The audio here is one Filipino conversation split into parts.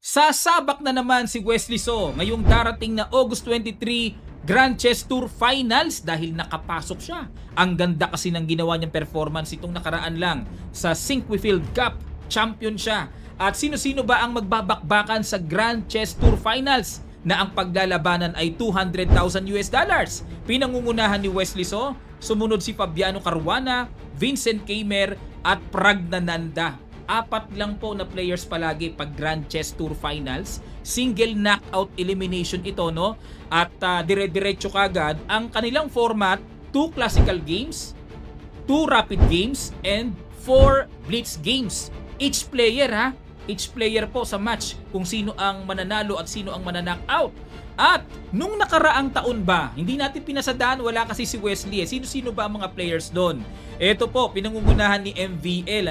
Sasabak na naman si Wesley So ngayong darating na August 23 Grand Chess Tour Finals dahil nakapasok siya. Ang ganda kasi ng ginawa niyang performance itong nakaraan lang sa Sinquefield Cup. Champion siya. At sino-sino ba ang magbabakbakan sa Grand Chess Tour Finals na ang paglalabanan ay $200,000? Pinangungunahan ni Wesley So, sumunod si Fabiano Caruana, Vincent Keimer at Pragnananda. Apat lang po na players palagi pag Grand Chess Tour Finals. Single knockout elimination ito, no? At dire-diretso kagad ang kanilang format, 2 classical games, 2 rapid games, and 4 blitz games. Each player po sa match kung sino ang mananalo at sino ang mananockout. At nung nakaraang taon ba, hindi natin pinasadaan, wala kasi si Wesley. Sino-sino ba ang mga players doon? Ito po, pinangungunahan ni MVL,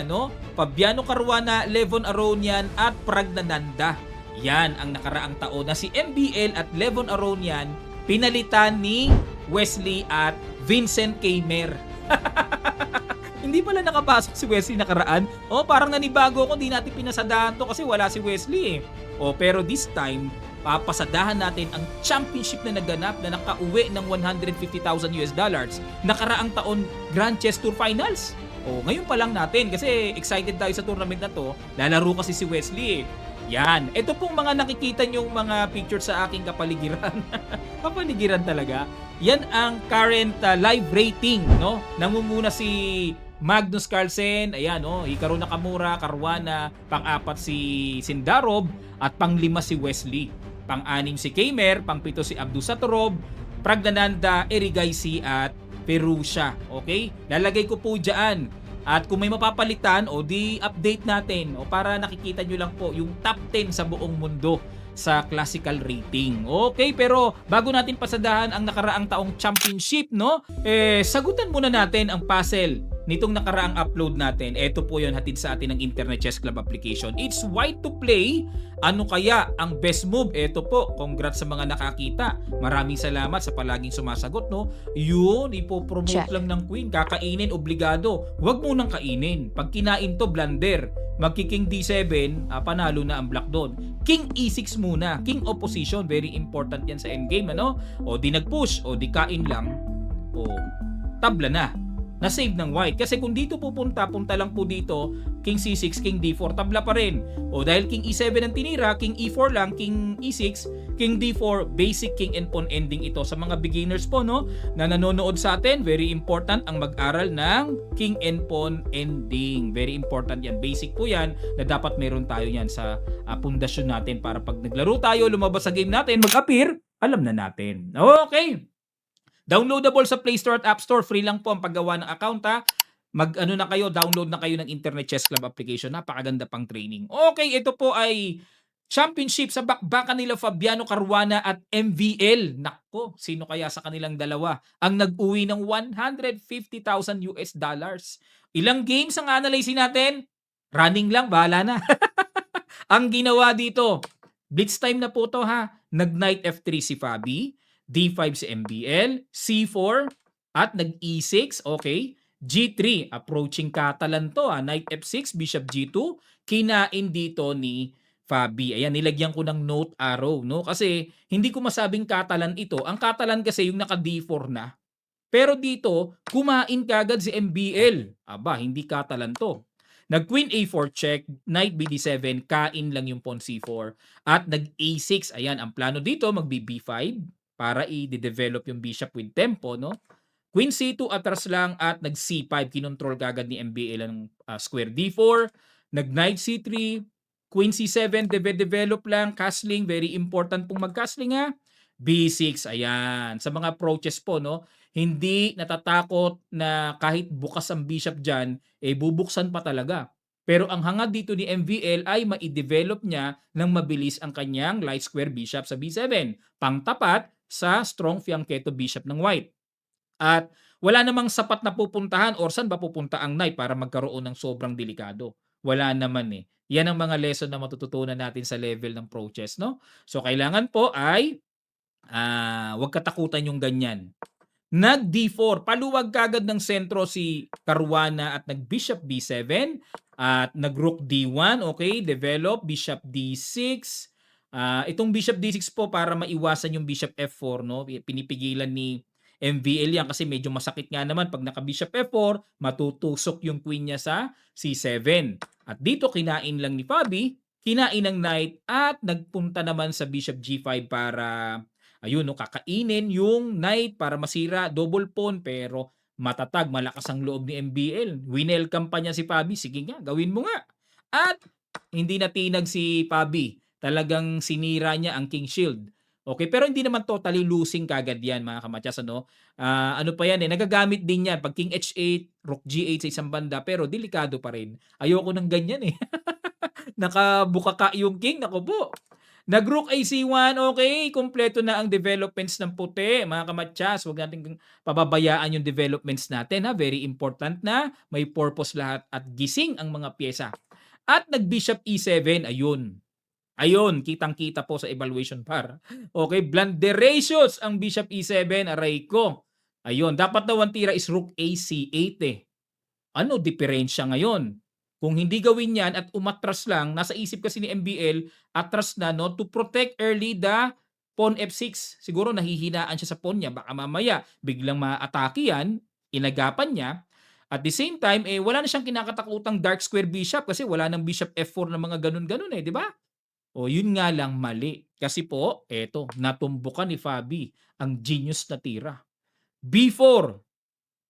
Fabiano Caruana, Levon Aronian at Pragnananda. Yan ang nakaraang taon na si MVL at Levon Aronian pinalitan ni Wesley at Vincent Keimer. Hindi pala nakapasok si Wesley nakaraan. Parang nanibago ako, hindi natin pinasadaan to kasi wala si Wesley pero this time, papasadahan natin ang championship na naganap na nakauwi ng $150,000. Nakaraang taon Grand Chess Tour Finals. Ngayon pa lang natin kasi excited tayo sa tournament na to. Lalaro kasi si Wesley. Yan. Ito pong mga nakikita nyong mga picture sa aking kapaligiran. Kapaligiran talaga. Yan ang current live rating, no? Nangunguna si Magnus Carlsen, ayan, Hikaru Nakamura, Caruana, pang-apat si Sindarov, at pang-5 si Wesley. Pang-6 si Keimer, pang-7 si Abdusattorov, Pragnananda, Erigaisi at Perusia. Okay? Lalagay ko po dyan. At kung may mapapalitan, di update natin para nakikita nyo lang po yung top 10 sa buong mundo sa classical rating. Okay, pero bago natin pasadahan ang nakaraang taong championship, sagutan muna natin ang puzzle nitong nakaraang upload natin. Ito po yun, hatid sa atin ng Internet Chess Club application. It's white to play. Ano kaya ang best move? Ito po, congrats sa mga nakakita. Maraming salamat sa palaging sumasagot, Yun, ipopromote lang ng queen. Kakainin, obligado. Huwag munang kainin. Pag kinain to, blunder. Magki-king D7, panalo na ang black doon. King E6 muna. King opposition, very important yan sa endgame, di nag-push, di kain lang. Tabla na. Na-save ng white. Kasi kung dito punta lang po dito, King C6, King D4, tabla pa rin. Dahil King E7 ang tinira, King E4 lang, King E6, King D4, basic King and Pawn ending ito. Sa mga beginners po, na nanonood sa atin, very important ang mag-aral ng King and Pawn ending. Very important yan. Basic po yan na dapat meron tayo yan sa pundasyon natin para pag naglaro tayo, lumabas sa game natin, mag-appear, alam na natin. Okay. Downloadable sa Play Store at App Store. Free lang po ang paggawa ng account, download na kayo ng Internet Chess Club application. Napakaganda pang training. Okay, ito po ay championship sa bakbakan nila Fabiano Caruana at MVL. Nako, sino kaya sa kanilang dalawa ang nag-uwi ng $150,000? Ilang games ang analyze natin? Running lang, bahala na. Ang ginawa dito, blitz time na po to Nag-knight F3 si Fabi. D5 si MBL, C4 at nag-E6, okay. G3, approaching Catalan to Knight F6, Bishop G2, kinain dito ni Fabi. Ayan, nilagyan ko ng note arrow, Kasi hindi ko masabing Catalan ito. Ang Catalan kasi yung naka D4 na. Pero dito, kumain kagad si MBL. Aba, hindi Catalan to. Nag-Queen A4 check, Knight BD7, kain lang yung Pawn C4. At nag-A6, ayan, ang plano dito, mag-B5 para i-develop yung bishop with tempo, Queen C2 atras lang at nag-C5, kinontrol kagad ni MBL ang square D4, nag-Knight C3, Queen C7, develop lang, castling, very important pong mag-castling B6, ayan. Sa mga approaches po, hindi natatakot na kahit bukas ang bishop dyan, bubuksan pa talaga. Pero ang hangad dito ni MVL ay ma-develop niya ng mabilis ang kanyang light square bishop sa B7. Pangtapat sa strong fianchetto bishop ng white. At wala namang sapat na pupuntahan or saan ba pupunta ang knight para magkaroon ng sobrang delikado. Wala naman Yan ang mga lesson na matututunan natin sa level ng pro chess, So kailangan po ay wag katakutan yung ganyan. Nag D4, paluwag kagad ng sentro si Caruana at nag Bishop B7. At nag-rook D1, okay, develop, bishop D6. Itong bishop D6 po para maiwasan yung bishop F4, no? Pinipigilan ni MVL yan kasi medyo masakit nga naman pag naka-bishop F4, matutusok yung queen niya sa C7. At dito kinain lang ni Fabi, kinain ng knight at nagpunta naman sa bishop G5 para ayun no, kakainin yung knight para masira double pawn pero matatag, malakas ang loob ni MBL. Winelcome pa niya si Fabi. Sige nga, gawin mo nga. At hindi natinag si Fabi. Talagang sinira niya ang King Shield. Okay, pero hindi naman totally losing kagad yan mga kamatyas. Ano pa yan nagagamit din yan. Pag King H8, Rook G8 sa isang banda, pero delikado pa rin. Ayoko ng ganyan Nakabukaka yung King, naku po. Nag-rook AC1, okay, kumpleto na ang developments ng puti, mga kamatyas. Huwag natin pababayaan yung developments natin, Very important na may purpose lahat at gising ang mga pyesa. At nag-bishop E7, ayun. Ayun, kitang-kita po sa evaluation par. Okay, blunderations ang bishop E7, aray ko. Ayun, dapat na one tira is rook AC8 Ano diferensya ngayon? Kung hindi gawin yan at umatras lang, nasa isip kasi ni MBL, atras na no, to protect early the pawn F6. Siguro nahihinaan siya sa pawn niya. Baka mamaya biglang maatake yan, inagapan niya. At the same time, wala na siyang kinakatakutang dark square bishop kasi wala nang bishop F4 na mga ganun-ganun di ba? O yun nga lang mali. Kasi po, eto, natumbukan ni Fabi ang genius na tira. B4,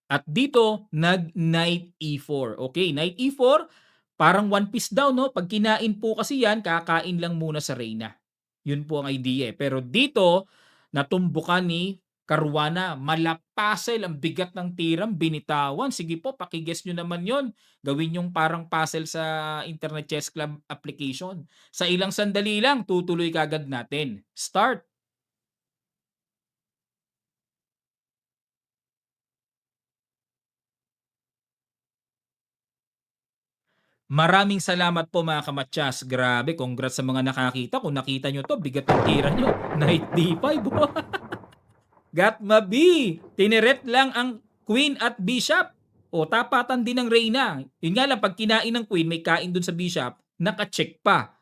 at dito, nag-knight E4. Okay, knight E4, parang one piece daw, no? Pag kinain po kasi yan, kakain lang muna sa reyna. Yun po ang idea. Pero dito, natumbukan ni Caruana. Malapasel ang bigat ng tiram, binitawan. Sige po, pakiguess nyo naman yon. Gawin yung parang puzzle sa Internet Chess Club application. Sa ilang sandali lang, tutuloy kagad natin. Start! Maraming salamat po mga kamatyas. Grabe, congrats sa mga nakakita. Kung nakita nyo to, bigat ang tira nyo. Knight D5. Got mabi. Tineret lang ang queen at bishop. O tapatan din ng reyna. Yun nga lang, pag kinain ng queen, may kain dun sa bishop, naka-check pa.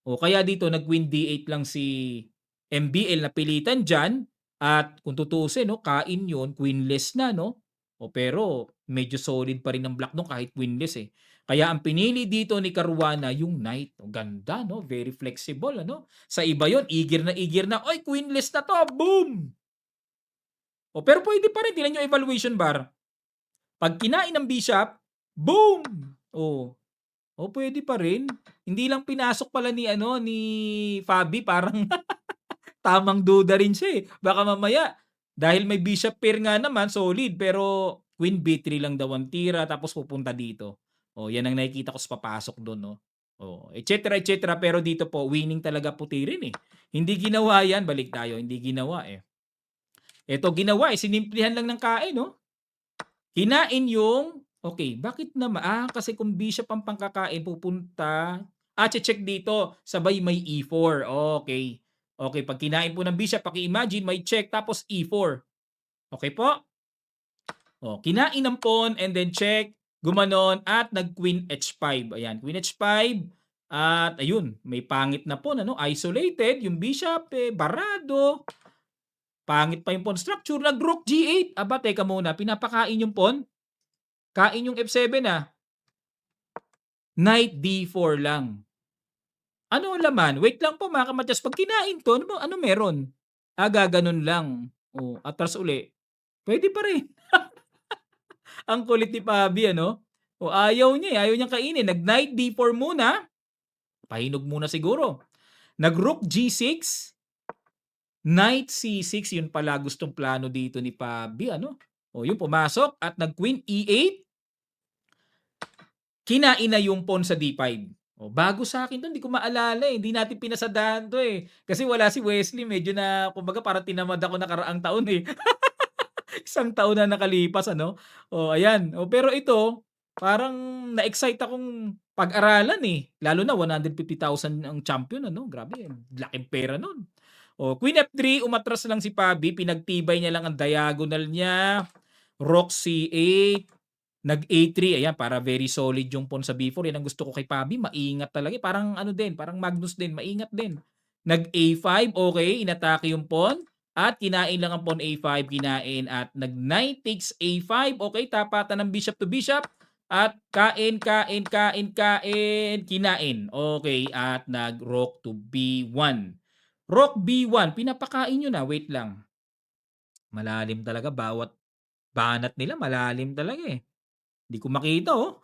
O kaya dito, nag-queen D8 lang si MBL na pilitan dyan. At kung tutusin, no, kain yun, queenless na, no? O pero, medyo solid pa rin ang black no kahit queenless Kaya ang pinili dito ni Caruana yung knight. O, ganda, no? Very flexible, ano? Sa iba yon eager na, oy, queenless na to, boom! O, pero pwede pa rin, tingnan nyo evaluation bar. Pag kinain ng bishop, boom! O, pwede pa rin. Hindi lang pinasok pala ni Fabi, parang tamang duda rin siya Baka mamaya, dahil may bishop pair nga naman, solid, pero queen B3 lang daw ang tira, tapos pupunta dito. Yan ang nakikita ko sa papasok doon, no? Et cetera, et cetera. Pero dito po, winning talaga puti rin Hindi ginawa yan, balik tayo, hindi ginawa Ito ginawa sinimplihan lang ng kain, no? Kinain yung, okay, bakit naman? Kasi kung bishop ang pangkakain, pupunta, check dito, sabay may E4. Okay. Okay, pag kinain po ng bishop, paki-imagine, may check, tapos E4. Okay po? Kinain ng pawn, and then check, gumanon, at nag-queen H5. Ayan, queen H5. At ayun, may pangit na pawn, isolated, yung bishop, barado. Pangit pa yung pawn structure, nag-rook G8. Aba, teka muna, pinapakain yung pawn. Kain yung F7 Knight D4 lang. Ano ang laman? Wait lang po mga kamatyas. Pag kinain to, ano meron? Gaganon lang. Atras uli. Pwede pa rin. Ang kulit ni Fabi, ayaw niya Ayaw niyang kainin. Nag-Knight D4 muna. Pahinog muna siguro. Nag-Rook G6. Knight C6. Yun pala gustong plano dito ni Fabi, Yung pumasok at nag-Queen E8. Kinain na yung pawn sa D5. Bago sa akin to, hindi ko maalala Hindi natin pinasadahan to Kasi wala si Wesley, medyo na, kumbaga parang tinamad ako nakaraang taon Isang taon na nakalipas, ayan. Pero ito, parang na-excite akong pag-aralan Lalo na 150,000 ang champion, Grabe, laking pera nun. Queen F3, umatras lang si Fabi, pinagtibay niya lang ang diagonal niya. Rook C8. Nag A3, ayan, para very solid yung pawn sa B4. Yan ang gusto ko kay Pabi. Maingat talaga. Parang ano din, parang Magnus din. Maingat din. Nag A5, okay. Inatake yung pawn. At kinain lang ang pawn A5, kinain. At nag knight takes A5, okay. Tapatan ng bishop to bishop. At kain, kain, kain, kain. Kinain. Okay. At nag rook to B1. Rook B1. Pinapakain nyo na. Wait lang. Malalim talaga. Bawat banat nila, malalim talaga eh. Hindi ko makita oh.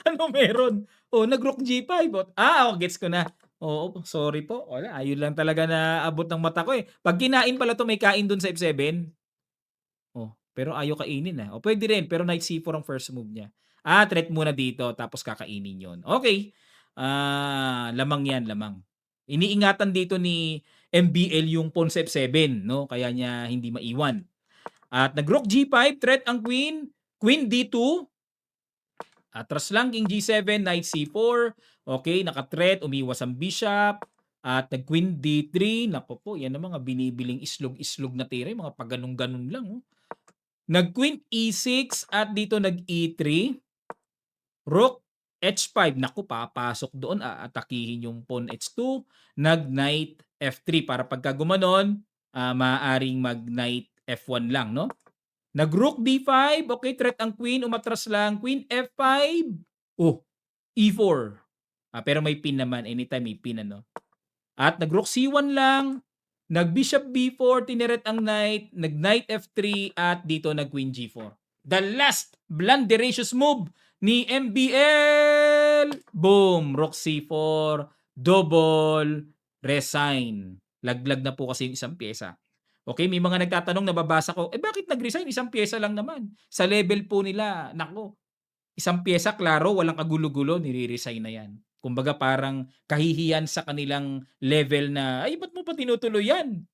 Ano meron? Oh, nag-rook G5. Oh, gets ko na. Oo, sorry po. Wala, ayun lang talaga na abot ng mata ko eh. Pag kinain pala to, may kain dun sa F7. Oh, pero ayaw kainin ah. O pwede rin, pero knight C4 ang first move niya. Threat muna dito, tapos kakainin yon. Okay. Lamang yan, lamang. Iniingatan dito ni MBL yung pawn sa F7, no? Kaya niya hindi maiwan. At nag-rook G5, threat ang queen. Queen D2. Atras lang, king G7, knight C4. Okay, naka-threat, umiwas ang bishop. At nag-queen D3. Naku po, yan ang mga binibiling islog-islog na tira. Mga pagganong-ganon lang. Oh. Nag-queen E6 at dito nag-E3. Rook H5. Naku, papasok doon. Aatakihin yung pawn H2. Nag-knight F3 para pagka gumanon, maaaring mag-knight F1 lang, no? Nag-rook D5. Okay, threat ang queen. Umatras lang. Queen F5. Oh, E4. Pero may pin naman. Anytime may pin, ano? At nag-rook C1 lang. Nag-bishop B4. Tineret ang knight. Nag-knight F3. At dito nag-queen G4. The last blunderacious move ni MBL. Boom! Rook C4. Double. Resign. Laglag na po kasi yung isang pyesa. Okay, may mga nagtatanong, nababasa ko, bakit nag-resign? Isang pyesa lang naman. Sa level po nila, nako, isang pyesa, klaro, walang kagulo-gulo, nire-resign na yan. Kumbaga parang kahihiyan sa kanilang level na, ay, ba't mo pa tinutuloy yan?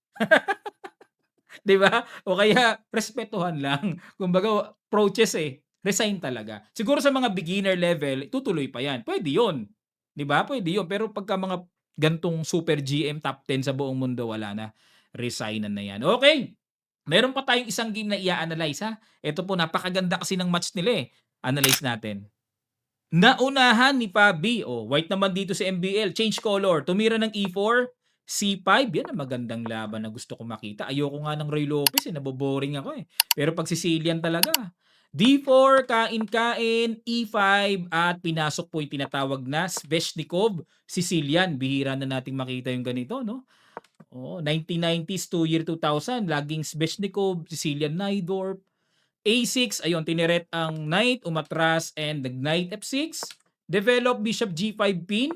'Di ba? O kaya respetuhan lang. Kumbaga approaches eh, resign talaga. Siguro sa mga beginner level, tutuloy pa 'yan. Pwede 'yon. 'Di ba? Pwede 'yon. Pero pagka mga gantong super GM top 10 sa buong mundo, wala na. Resignan na 'yan. Okay. Meron pa tayong isang game na i-analyze ha. Ito po, napakaganda kasi ng match nila eh. Analyze natin. Naunahan ni Pabi. White naman dito si MBL. Change color. Tumira ng E4. C5. Yan ang magandang laban na gusto ko makita. Ayoko nga ng Roy Lopez. Naboboring ako eh. Pero pag Sicilian talaga. D4, kain-kain, E5, at pinasok po yung tinatawag na Sveshnikov, Sicilian. Bihira na nating makita yung ganito, no? 1990s to year 2000, laging Sveshnikov, Sicilian Najdorf. A6, ayun, tineret ang knight, umatras, and nag-knight F6. Develop bishop G5 pin.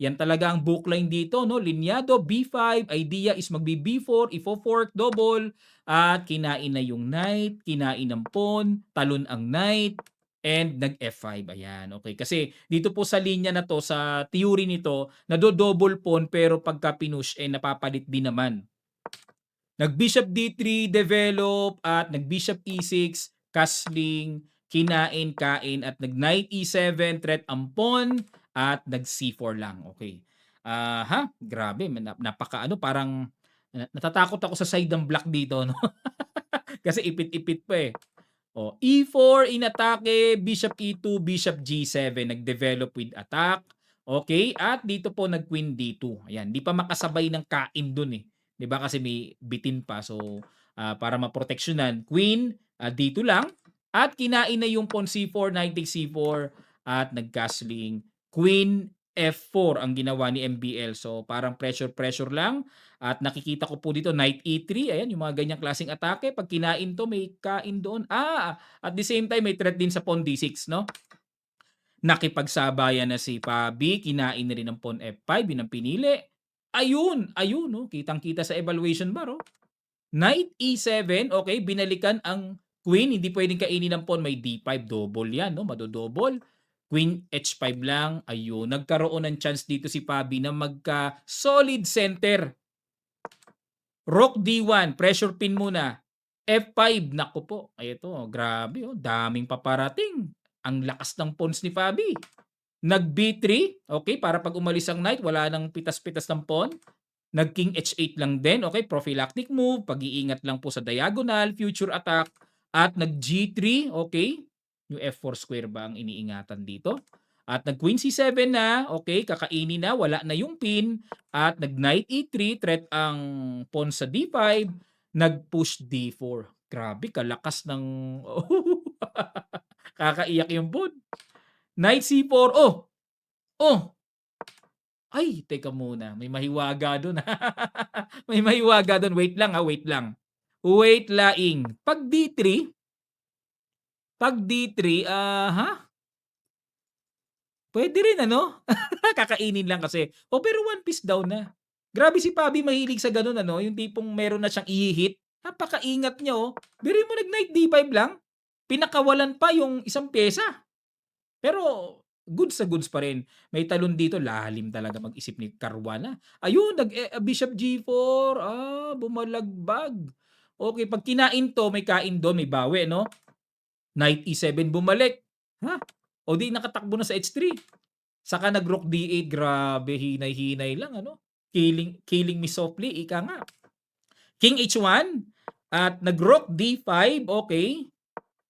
Yan talaga ang bookline dito, no? Linyado, B5, idea is magbi-B4, ifo-fork, double, at kinain na yung knight, kinain ng pawn, talon ang knight, and nag-F5. Ayan, okay. Kasi dito po sa linya na to, sa theory nito, nado-double pawn, pero pagka pinush, napapalit din naman. Nag-bishop D3, develop, at nag-bishop E6, castling, kinain, kain, at nag-knight E7, threat ang pawn, at nag-C4 lang. Okay. Grabe. Napaka parang natatakot ako sa side ng black dito, no? Kasi ipit-ipit pa eh. E4, inatake, bishop E2, bishop G7, nag-develop with attack. Okay, at dito po nag-queen D2. Ayan, di pa makasabay ng kain dun eh. 'Di ba kasi may bitin pa. So, para maproteksyonan, queen D2 lang. At kinain na yung pawn C4, knight takes C4, at nag-castling. Queen F4 ang ginawa ni MBL. So, parang pressure lang. At nakikita ko po dito, knight E3. Ayan, yung mga ganyang klaseng atake. Pag kinain to, may kain doon. At the same time, may threat din sa pawn D6, no? Nakipagsabayan na si Pabi. Kinain na rin ng pawn F5. Yun ang pinili. Ayun, no? Kitang-kita sa evaluation bar, oh. Knight E7, okay, binalikan ang queen. Hindi pwedeng kainin ng pawn. May D5, double yan, no? Madodouble. Queen H5 lang. Ayun, nagkaroon ng chance dito si Pabi na magka-solid center. Rook D1, pressure pin muna. F5, naku po. Ay ito, grabe, daming paparating. Ang lakas ng pawns ni Fabi. Nag B3, okay, para pag umalis ang knight, wala nang pitas-pitas ng pawn. Nag King H8 lang din, okay, prophylactic move, pag-iingat lang po sa diagonal, future attack. At nag G3, okay. Yung F4 square ba ang iniingatan dito? At nag-queen C7 na, okay, kakainin na, wala na yung pin. At nag-knight E3, threat ang pawn sa D5, nag-push D4. Grabe, kalakas ng... Kakaiyak yung pawn. Knight C4, oh! Oh! Ay, teka muna, may mahiwaga dun. May mahiwaga dun. Wait lang ha, wait lang. Wait laing. Pag D3, ha? Pwede rin ano? Kakainin lang kasi. Oh, pero one piece down na. Grabe si Pabi mahilig sa ganun ano, yung tipong meron na siyang i-hit. Napakaingat niya oh. Biruin mo nag-knight D5 lang. Pinakawalan pa yung isang pyesa. Pero goods sa goods pa rin. May talon dito, lalim talaga mag-isip ni Caruana. Ayun, Bishop G4. Bumalagbag. Okay, pag kinain to, may kain doon, may bawi, no? Knight E7 bumalik. Ha? O di nakatakbo na sa H3. Saka nag-rook D8, grabe, hinay-hinay lang, ano? Killing me softly, ika nga. King H1 at nag-rook D5, okay.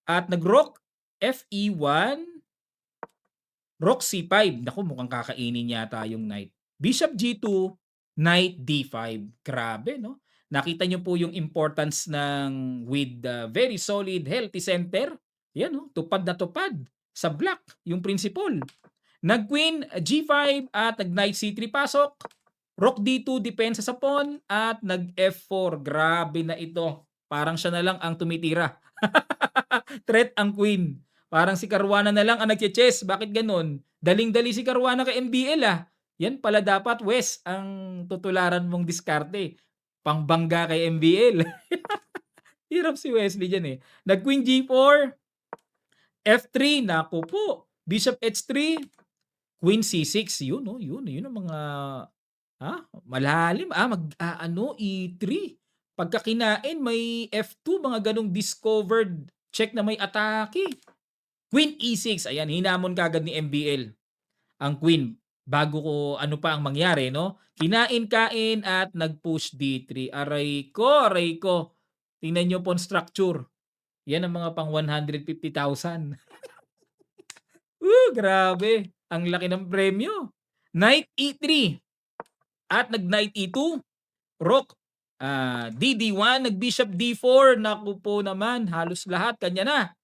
At nag-rook FE1, rook C5. Naku, mukhang kakainin yata yung knight. Bishop G2, knight D5. Grabe, no? Nakita niyo po yung importance ng with very solid, healthy center. Yan, no? Tupad na tupad sa black, yung principal. Nag-queen G5 at nag-knight C3 pasok. Rook D2 depensa sa pawn at nag-F4. Grabe na ito. Parang siya na lang ang tumitira. Threat ang queen. Parang si Caruana na lang ang nagche-chess. Bakit ganun? Daling-dali si Caruana kay MBL ah. Yan pala dapat Wes ang tutularan mong diskarte. Pangbangga kay MBL. Hirap si Wesley dyan eh. Nag-queen G4. F3. Naku po. Bishop H3. Queen C6. Yun oh. Yun ang mga malalim. E3. Pagka kinain, may F2. Mga ganong discovered. Check na may atake. Queen E6. Ayan, hinamon kagad ni MBL ang queen bago ko ano pa ang mangyari, no? Kinain-kain at nag-push D3. Aray ko. Tingnan nyo pawn structure. Yan ang mga pang 150,000. Grabe. Ang laki ng premyo. Knight E3 at nag-knight E2. Rook DD1, nag-bishop D4. Naku po naman, halos lahat kanya na.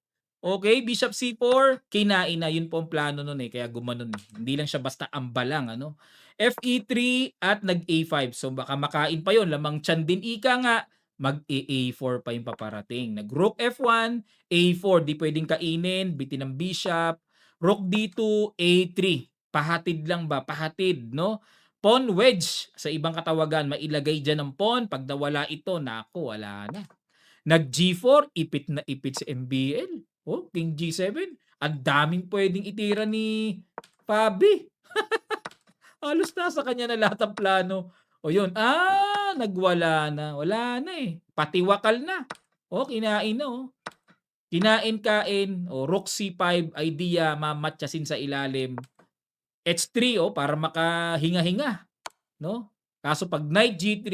Okay, Bishop C4, kinain na. Yun po ang plano nun eh, kaya gumanon. Hindi lang siya basta ambalang, ano. FE3 at nag-A5. So baka makain pa yon, lamang tiyan din ika nga, mag-A4 pa yung paparating. Nag-Rook F1, A4, di pwedeng kainin, bitin ng bishop. Rook D2, A3. Pahatid lang ba? Pahatid, no? Pawn wedge, sa ibang katawagan, mailagay dyan ng pawn. Pag nawala ito, nako, wala na. Nag-G4, ipit na ipit si MBL. Oh, King G7. Ang daming pwedeng itira ni Fabi. Halos nasa kanya na lahat ng plano. O yun, nagwala na. Wala na eh. Pati wakal na. O, kinain na oh. Kinain-kain. O, Rook C5, idea, mamatyasin sa ilalim. H3 para makahinga-hinga. No? Kaso pag Knight G3,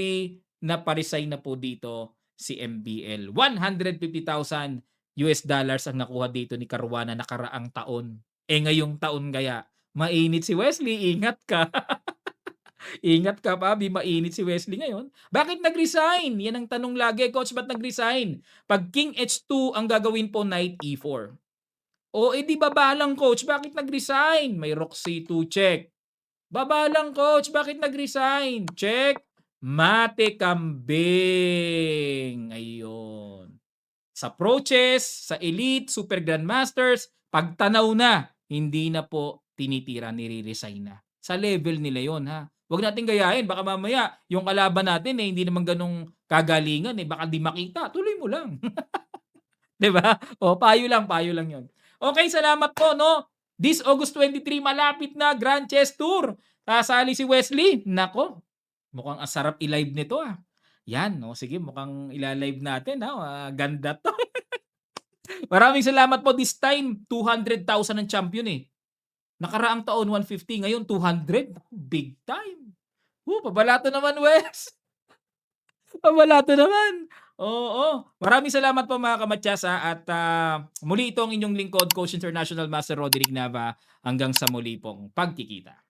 naparesign na po dito si MBL. $150,000 ang nakuha dito ni Caruana nakaraang taon. Ngayong taon kaya, mainit si Wesley, ingat ka. Ingat ka, Pabi, mainit si Wesley ngayon. Bakit nag-resign? Yan ang tanong lagi, coach, ba't nag-resign? Pag King H2 ang gagawin po, Knight E4. Di baba lang, coach, bakit nag-resign? May Rook C2 check. Baba lang, coach, bakit nag-resign? Check. Mate kambing. Ayun. Sa Pro Chess, sa Elite, Super Grandmasters, pagtanaw na, hindi na po tinitira, nire-resign na. Sa level nila yon ha. Huwag natin gayahin. Baka mamaya, yung kalaban natin hindi naman ganong kagalingan baka di makita. Tuloy mo lang. 'Di ba? Payo lang yon. Okay, salamat po, no? This August 23, malapit na Grand Chess Tour. Sasali si Wesley. Nako, mukhang asarap i-live nito Yan, no? Sige, mukhang ila-live natin ganda to. Maraming salamat po. This time, 200,000 ang champion Nakaraang taon, 150. Ngayon, 200. Big time. Pabalato naman, Wes. Pabalato naman. Oo. Maraming salamat po mga kamatyasa at muli ito ang inyong lingkod, Coach International Master Roderick Nava. Hanggang sa muli pong pagkikita.